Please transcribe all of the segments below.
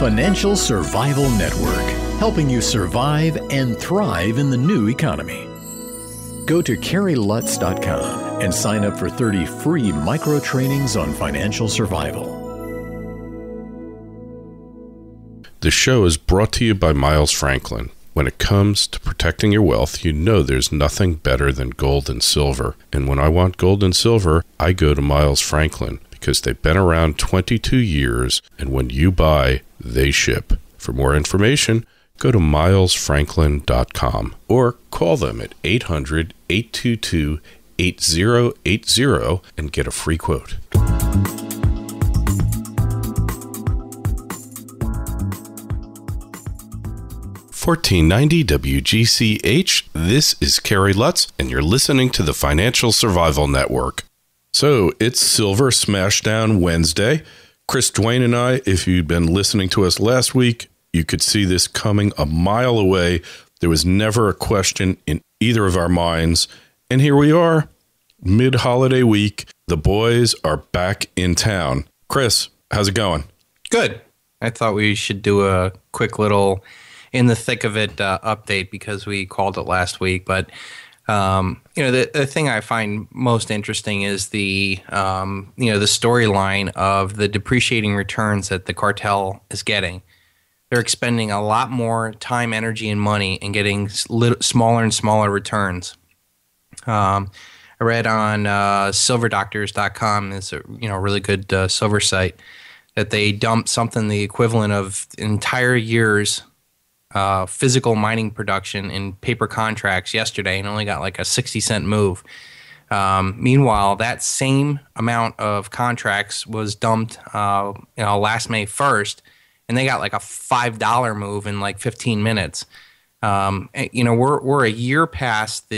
Financial Survival Network, helping you survive and thrive in the new economy. Go to KarrieLutz.com and sign up for 30 free micro trainings on financial survival. The show is brought to you by Miles Franklin. When it comes to protecting your wealth, you know there's nothing better than gold and silver. And when I want gold and silver, I go to Miles Franklin because they've been around 22 years, and when you buy, they ship. For more information, go to milesfranklin.com or call them at 800-822-8080 and get a free quote. 1490 WGCH, this is Carrie Lutz, and you're listening to the Financial Survival Network. So, it's Silver Smashdown Wednesday. Chris, Duane, and I, if you'd been listening to us last week, you could see this coming a mile away. There was never a question in either of our minds. And here we are, mid-holiday week. The boys are back in town. Chris, how's it going? Good. I thought we should do a quick little in the thick of it update because we called it last week. But, the thing I find most interesting is the storyline of the depreciating returns that the cartel is getting. They're expending a lot more time, energy, and money and getting smaller and smaller returns. I read on silverdoctors.com, it's a really good silver site, that they dumped something the equivalent of entire year's physical mining production in paper contracts yesterday and only got like a 60-cent move. Meanwhile, that same amount of contracts was dumped last May 1st, and they got like a $5 move in like 15 minutes. We're a year past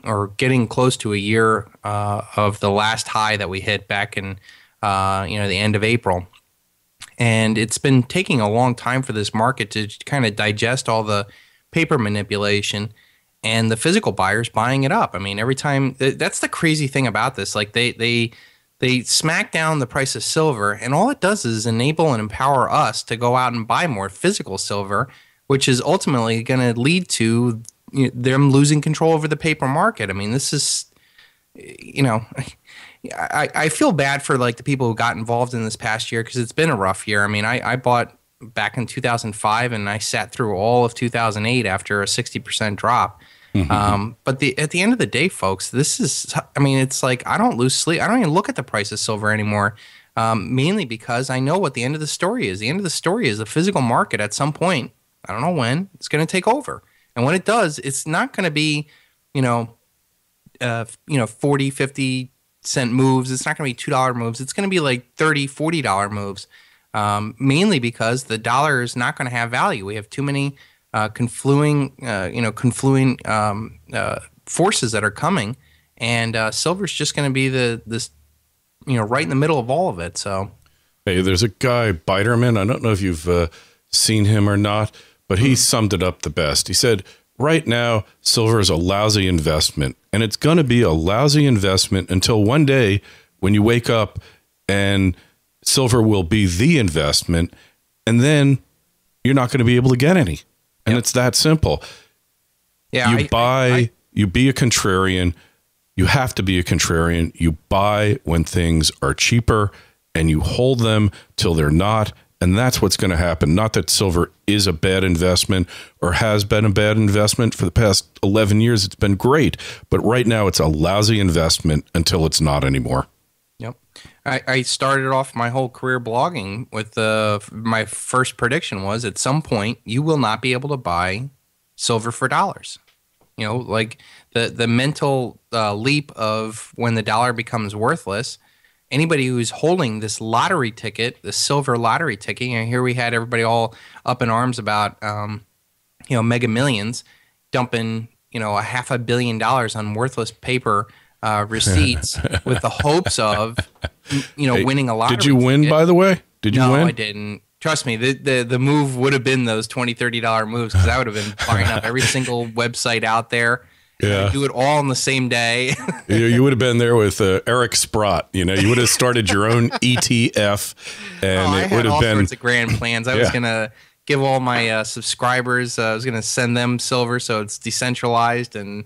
or getting close to a year of the last high that we hit back in the end of April. And it's been taking a long time for this market to kind of digest all the paper manipulation and the physical buyers buying it up. I mean, every time that's the crazy thing about this. Like they smack down the price of silver, and all it does is enable and empower us to go out and buy more physical silver, which is ultimately going to lead to them losing control over the paper market. I mean, this is, I feel bad for like the people who got involved in this past year because it's been a rough year. I mean, I bought back in 2005 and I sat through all of 2008 after a 60% drop. Mm-hmm. But at the end of the day, folks, it's like I don't lose sleep. I don't even look at the price of silver anymore, mainly because I know what the end of the story is. The end of the story is the physical market at some point, I don't know when, it's going to take over. And when it does, it's not going to be, 40, 50 cent moves. It's not going to be $2 moves. It's going to be like $30, $40 moves, mainly because the dollar is not going to have value. We have too many confluing forces that are coming, and silver's just going to be this right in the middle of all of it. So, hey, there's a guy, Biderman. I don't know if you've seen him or not, but he summed it up the best. He said, right now, silver is a lousy investment, and it's going to be a lousy investment until one day when you wake up and silver will be the investment, and then you're not going to be able to get any. And It's that simple. Yeah, you be a contrarian. You have to be a contrarian. You buy when things are cheaper, and you hold them till they're not. And that's what's going to happen. Not that silver is a bad investment or has been a bad investment for the past 11 years. It's been great. But right now it's a lousy investment until it's not anymore. Yep. I started off my whole career blogging with my first prediction was at some point you will not be able to buy silver for dollars. Like the mental leap of when the dollar becomes worthless. Anybody who's holding this lottery ticket, the silver lottery ticket, here we had everybody all up in arms about, Mega Millions dumping, $500 million on worthless paper receipts with the hopes of, winning a lottery. Did you win, by the way? Did you win? No, I didn't. Trust me, the move would have been those $20, $30 moves because I would have been firing up every single website out there. Yeah. Do it all in the same day. You would have been there with Eric Sprott. You would have started your own ETF, and it would have been all sorts of grand plans. I was going to give all my subscribers, I was going to send them silver so it's decentralized and,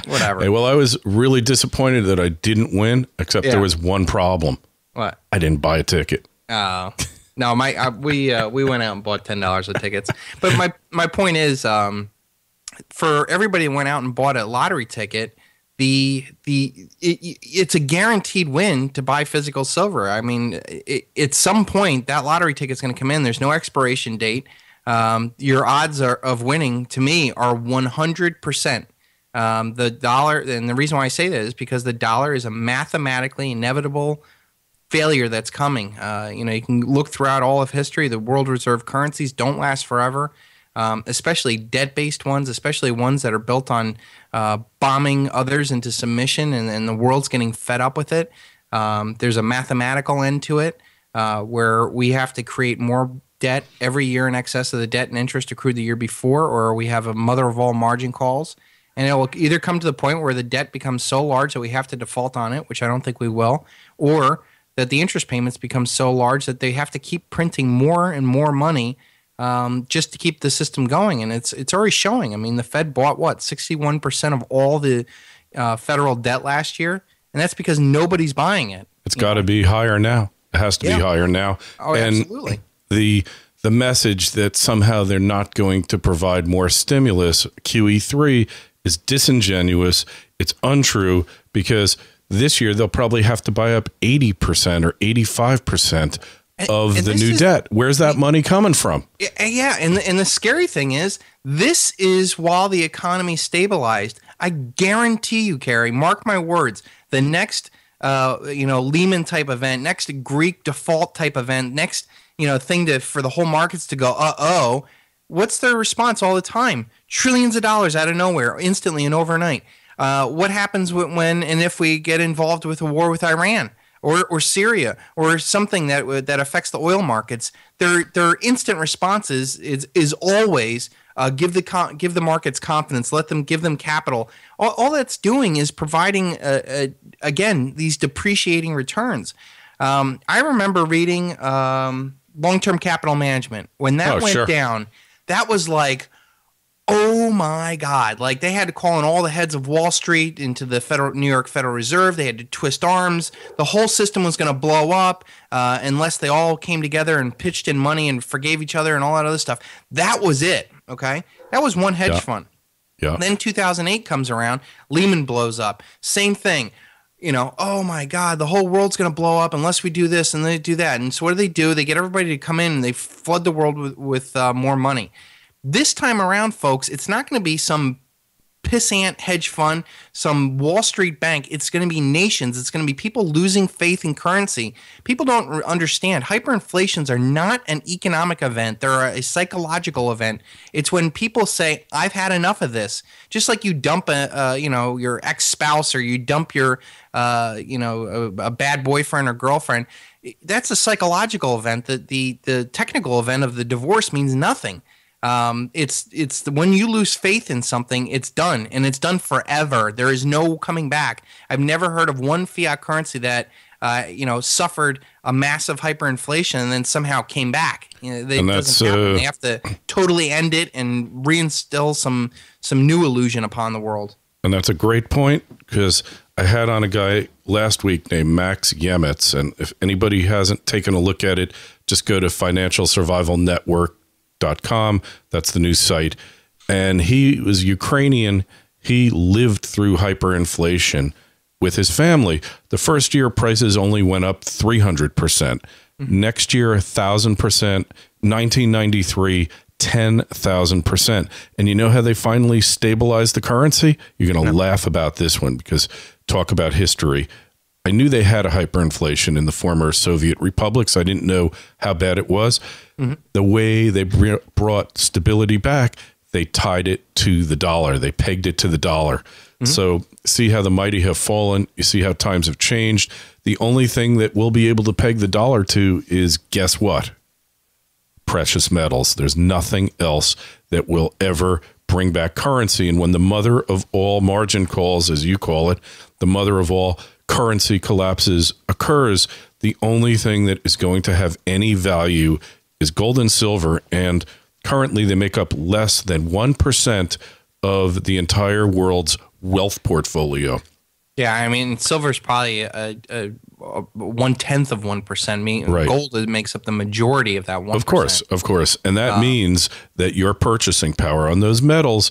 whatever. Hey, well, I was really disappointed that I didn't win, except there was one problem. What? I didn't buy a ticket. Oh. No, we went out and bought $10 of tickets. But my point is, for everybody who went out and bought a lottery ticket, it's a guaranteed win to buy physical silver. I mean, at some point that lottery ticket's going to come in. There's no expiration date. Your odds of winning, to me, are 100%. The dollar, and the reason why I say that is because the dollar is a mathematically inevitable failure that's coming. You can look throughout all of history. The world reserve currencies don't last forever. Especially debt-based ones, especially ones that are built on bombing others into submission, and the world's getting fed up with it. There's a mathematical end to it where we have to create more debt every year in excess of the debt and interest accrued the year before, or we have a mother of all margin calls. And it will either come to the point where the debt becomes so large that we have to default on it, which I don't think we will, or that the interest payments become so large that they have to keep printing more and more money just to keep the system going. And it's already showing. I mean, the Fed bought, 61% of all the federal debt last year, and that's because nobody's buying it. It's got to be higher now. It has to be higher now. Oh, and absolutely. The message that somehow they're not going to provide more stimulus, QE3, is disingenuous. It's untrue, because this year they'll probably have to buy up 80% or 85% of the new debt. Where's that money coming from? Yeah, and the scary thing is, this is while the economy stabilized. I guarantee you, Carrie, mark my words, the next Lehman type event, next Greek default type event, next thing for the whole markets to go, what's their response all the time? Trillions of dollars out of nowhere, instantly and overnight. What happens when and if we get involved with a war with Iran? Or Syria, or something that affects the oil markets? Their instant responses is always give the markets confidence, give them capital. All that's doing is providing again these depreciating returns. I remember reading long-term capital management when that went down. That was like, oh my God. Like, they had to call in all the heads of Wall Street into the New York Federal Reserve. They had to twist arms. The whole system was going to blow up unless they all came together and pitched in money and forgave each other and all that other stuff. That was it, okay? That was one hedge fund. Yeah. Then 2008 comes around. Lehman blows up. Same thing. Oh my God, the whole world's going to blow up unless we do this and they do that. And so what do? They get everybody to come in and they flood the world with more money. This time around, folks, it's not going to be some pissant hedge fund, some Wall Street bank. It's going to be nations. It's going to be people losing faith in currency. People don't understand. Hyperinflations are not an economic event. They're a psychological event. It's when people say, I've had enough of this. Just like you dump your ex-spouse, or you dump your a bad boyfriend or girlfriend. That's a psychological event. The technical event of the divorce means nothing. It's when you lose faith in something, it's done, and it's done forever. There is no coming back. I've never heard of one fiat currency that suffered a massive hyperinflation and then somehow came back. It doesn't happen. They have to totally end it and reinstill some new illusion upon the world. And that's a great point, because I had on a guy last week named Max Yemetz, and if anybody hasn't taken a look at it, just go to financialsurvivalnetwork.com. That's the news site. And he was Ukrainian. He lived through hyperinflation with his family. The first year, prices only went up 300%. Mm-hmm. Next year, 1,000%. 1993, 10,000%. And you know how they finally stabilized the currency? You're going to laugh about this one, because talk about history. I knew they had a hyperinflation in the former Soviet republics. I didn't know how bad it was. Mm-hmm. The way they brought stability back, they tied it to the dollar. They pegged it to the dollar. Mm-hmm. So see how the mighty have fallen. You see how times have changed. The only thing that we'll be able to peg the dollar to is, guess what? Precious metals. There's nothing else that will ever bring back currency. And when the mother of all margin calls, as you call it, the mother of all currency collapses occurs, the only thing that is going to have any value is gold and silver. And currently they make up less than 1% of the entire world's wealth portfolio. Yeah, I mean, silver's probably a 1/10 of 1%. Right. Gold makes up the majority of that 1%. Of course. And that means that your purchasing power on those metals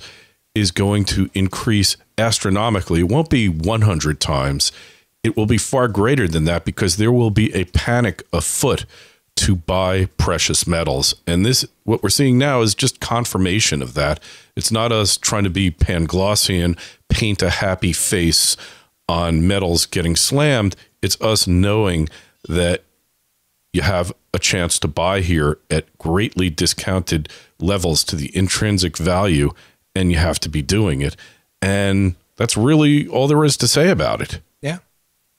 is going to increase astronomically. It won't be 100 times. It will be far greater than that because there will be a panic afoot to buy precious metals. And this, what we're seeing now, is just confirmation of that. It's not us trying to be Panglossian, paint a happy face on metals getting slammed. It's us knowing that you have a chance to buy here at greatly discounted levels to the intrinsic value, and you have to be doing it. And that's really all there is to say about it. Yeah.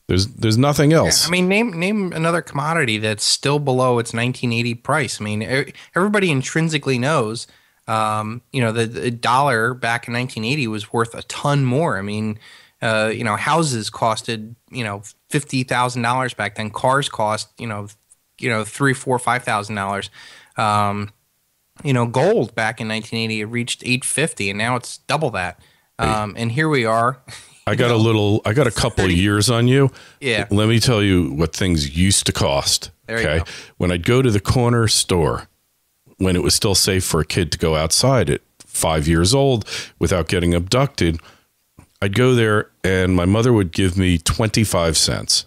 There's nothing else. Yeah, I mean, name another commodity that's still below its 1980 price. I mean, everybody intrinsically knows, the dollar back in 1980 was worth a ton more. I mean, houses costed, $50,000 back then. Cars cost, $3,000, $4,000, $5,000. Gold back in 1980, it reached $850, and now it's double that. And here we are. I got a couple of years on you. Yeah. Let me tell you what things used to cost. There you go. When I'd go to the corner store, when it was still safe for a kid to go outside at 5 years old without getting abducted, I'd go there and my mother would give me 25 cents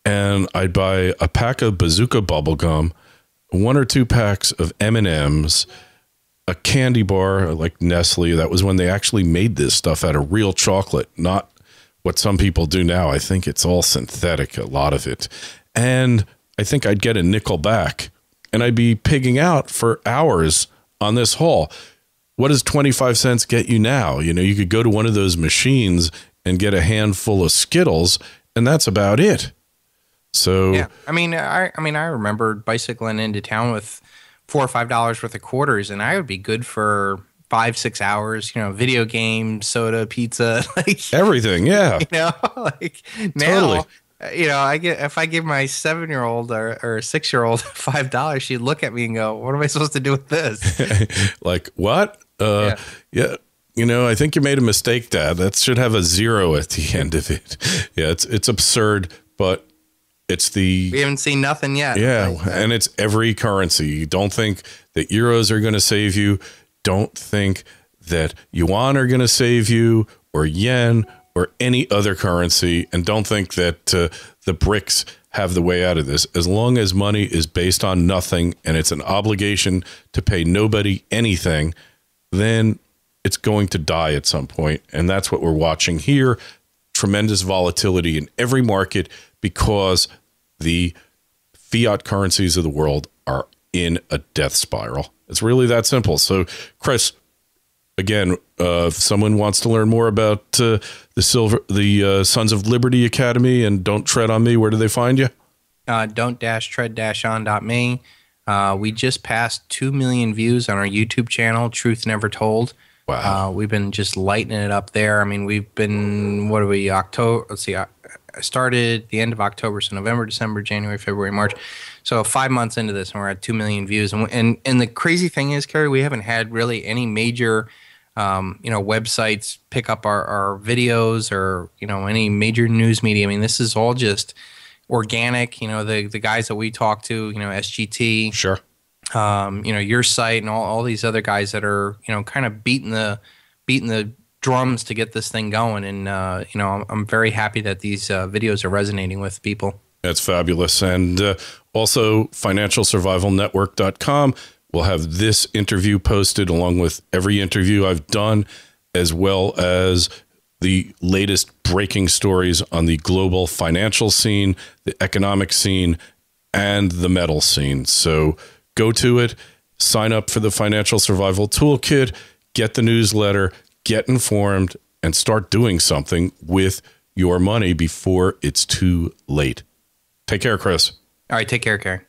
and I'd buy a pack of Bazooka bubble gum, 1 or 2 packs of M&Ms, a candy bar like Nestle. That was when they actually made this stuff out of real chocolate, not what some people do now. I think it's all synthetic, a lot of it. And I think I'd get a nickel back and I'd be pigging out for hours on this haul. What does 25 cents get you now? You could go to one of those machines and get a handful of Skittles, and that's about it. So yeah, I remember bicycling into town with $4 or $5 worth of quarters, and I would be good for 5-6 hours. Video games, soda, pizza, like everything. Yeah, now, totally. If I give my 7-year-old or 6-year-old $5, she'd look at me and go, "What am I supposed to do with this?" Like what? Yeah. I think you made a mistake, Dad. That should have a 0 at the end of it. Yeah, it's absurd, but we haven't seen nothing yet. Yeah, and it's every currency. You don't think that euros are going to save you. Don't think that yuan are going to save you, or yen, or any other currency. And don't think that the BRICS have the way out of this. As long as money is based on nothing and it's an obligation to pay nobody anything, then it's going to die at some point. And that's what we're watching here. Tremendous volatility in every market because the fiat currencies of the world are in a death spiral. It's really that simple. So, Chris, again, if someone wants to learn more about the Sons of Liberty Academy and Don't Tread on Me, where do they find you? Don't-tread-on.me. We just passed 2 million views on our YouTube channel, Truth Never Told. Wow. We've been just lighting it up there. I mean, we've been, October? Let's see. I started the end of October, so November, December, January, February, March. So 5 months into this, and we're at 2 million views. And the crazy thing is, Kerry, we haven't had really any major, websites pick up our videos or, any major news media. I mean, this is all just organic. The guys that we talk to, SGT. Sure. Your site and all these other guys that are, kind of beating the drums to get this thing going. And, I'm very happy that these videos are resonating with people. That's fabulous. And also financialsurvivalnetwork.com will have this interview posted along with every interview I've done, as well as the latest breaking stories on the global financial scene, the economic scene, and the metal scene. So go to it, sign up for the Financial Survival Toolkit, get the newsletter, get informed, and start doing something with your money before it's too late. Take care, Chris. All right, take care, Kerry.